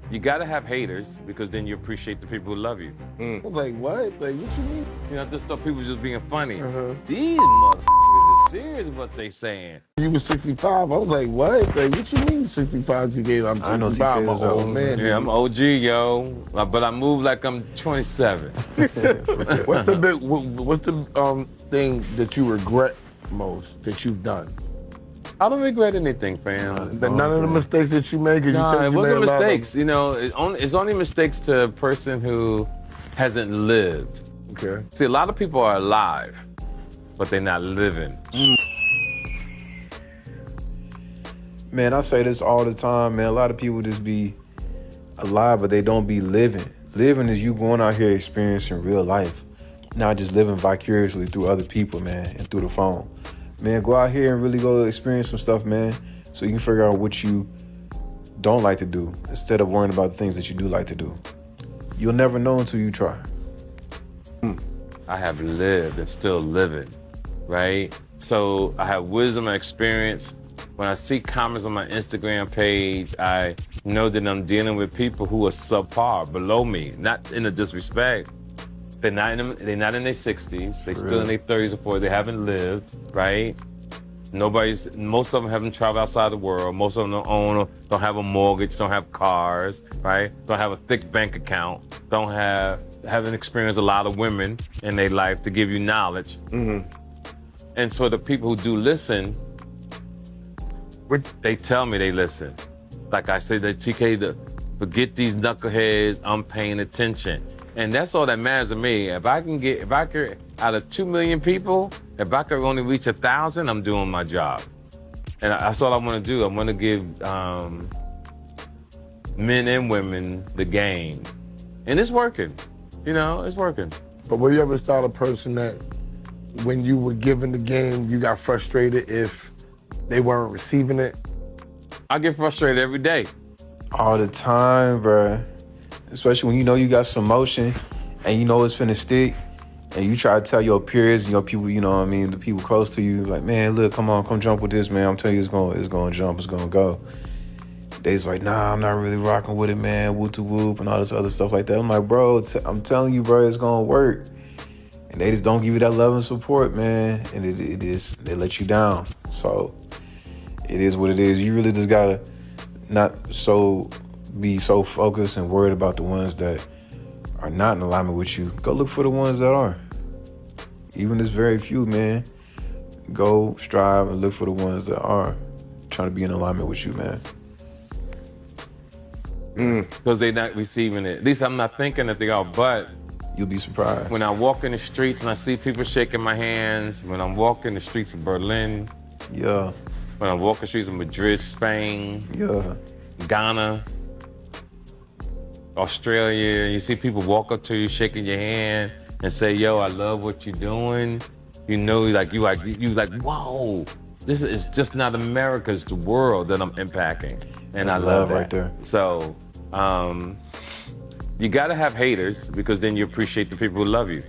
you gotta have haters because then you appreciate the people who love you. I was like, what? Like, what you mean? You know, I just thought people just being funny. These motherfuckers are serious what they saying. You was 65. I was like, what? Like, what you mean 65 TK? I'm 65. I'm an old man. Yeah, I'm OG, yo. But I move like I'm 27. What's the thing that you regret most that you've done? I don't regret anything, fam. None of the mistakes that you make? No, it wasn't mistakes. You know, it's only mistakes to a person who hasn't lived. Okay. See, a lot of people are alive, but they're not living. Man, I say this all the time, man. A lot of people just be alive, but they don't be living. Living is you going out here experiencing real life, not just living vicariously through other people, man, and through the phone. Man, go out here and really go experience some stuff, man, so you can figure out what you don't like to do instead of worrying about the things that you do like to do. You'll never know until you try. I have lived and still living, right? So I have wisdom and experience. When I see comments on my Instagram page, I know that I'm dealing with people who are subpar, below me, not in a disrespect. They're not in their 60s. They're still in their 30s or 40s. They haven't lived, right? Most of them haven't traveled outside the world. Most of them don't have a mortgage, don't have cars, right? Don't have a thick bank account, haven't experienced a lot of women in their life to give you knowledge. And for the people who do listen, they tell me they listen. Like I said, TK, forget these knuckleheads, I'm paying attention. And that's all that matters to me. If I could, out of 2 million people, if I could only reach 1,000, I'm doing my job. And that's all I want to do. I want to give men and women the game. And it's working. You know, it's working. But were you ever the style of person that when you were given the game, you got frustrated if they weren't receiving it? I get frustrated every day. All the time, bruh. Especially when you know you got some motion and you know it's finna stick and you try to tell your peers, your people, you know what I mean, the people close to you, like, man, look, come jump with this, man. I'm telling you, it's gonna jump, it's gonna go. They's like, nah, I'm not really rocking with it, man, whoop-to-whoop and all this other stuff like that. I'm like, bro, I'm telling you, bro, it's gonna work. And they just don't give you that love and support, man. And they let you down. So it is what it is. You really just gotta be so focused and worried about the ones that are not in alignment with you. Go look for the ones that are. Even if it's very few, man. Go strive and look for the ones that are trying to be in alignment with you, man. Because they're not receiving it. At least I'm not thinking that they are, but you'll be surprised. When I walk in the streets and I see people shaking my hands, when I'm walking the streets of Berlin, yeah. When I walk the streets of Madrid, Spain, yeah. Ghana, Australia, you see people walk up to you, shaking your hand and say, yo, I love what you're doing. You know, you like, whoa, this is just not America, it's the world that I'm impacting. And I love that. Right there. So, you gotta have haters because then you appreciate the people who love you.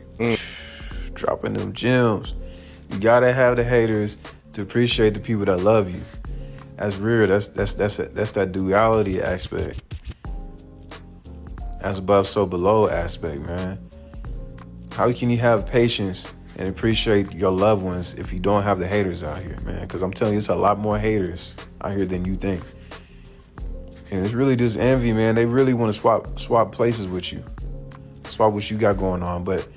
Dropping them gems. You gotta have the haters to appreciate the people that love you. That's real, that's that duality aspect. That's above so below aspect, man. How can you have patience and appreciate your loved ones if you don't have the haters out here, man? Because I'm telling you, it's a lot more haters out here than you think. And it's really just envy, man. They really want to swap places with you. Swap what you got going on. But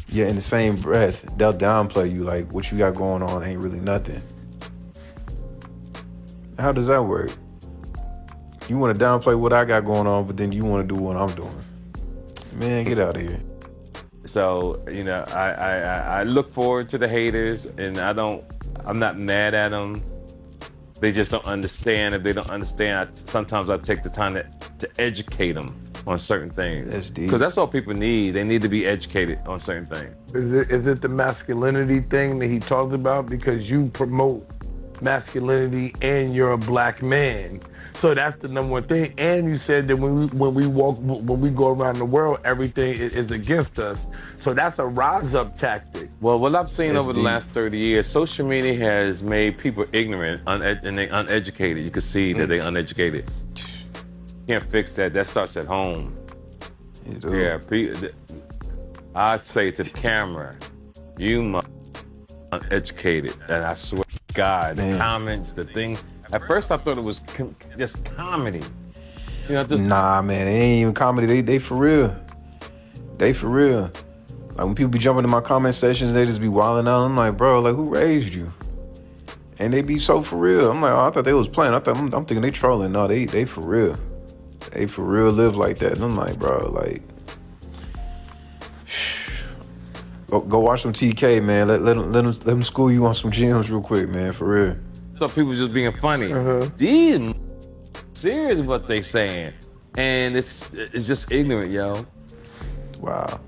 yeah, in the same breath, they'll downplay you like what you got going on ain't really nothing. How does that work? You want to downplay what I got going on, but then you want to do what I'm doing. Man, get out of here. So, you know, I look forward to the haters, and I'm not mad at them. They just don't understand. If they don't understand, sometimes I take the time to educate them on certain things. That's deep. Because that's all people need. They need to be educated on certain things. Is it the masculinity thing that he talked about? Because you promote masculinity and you're a black man. So that's the number one thing. And you said that when we go around the world, everything is against us. So that's a rise up tactic. Well, what I've seen over the last 30 years, social media has made people ignorant and they uneducated. You can see that they're uneducated. Can't fix that. That starts at home. You do. Yeah, I'd say to the camera, you uneducated, and I swear to God, Man. the comments, the thing. At first, I thought it was just comedy. You know, just Nah, man, they ain't even comedy. They for real. They for real. Like when people be jumping in my comment sections, they just be wilding out. I'm like, bro, like who raised you? And they be so for real. I'm like, oh, I thought they was playing. I'm thinking they trolling. No, they for real. They for real live like that. And I'm like, bro, like, go watch some TK, man. Let them school you on some gems real quick, man. For real. thought people just being funny. These serious what they saying, and it's just ignorant, yo. Wow.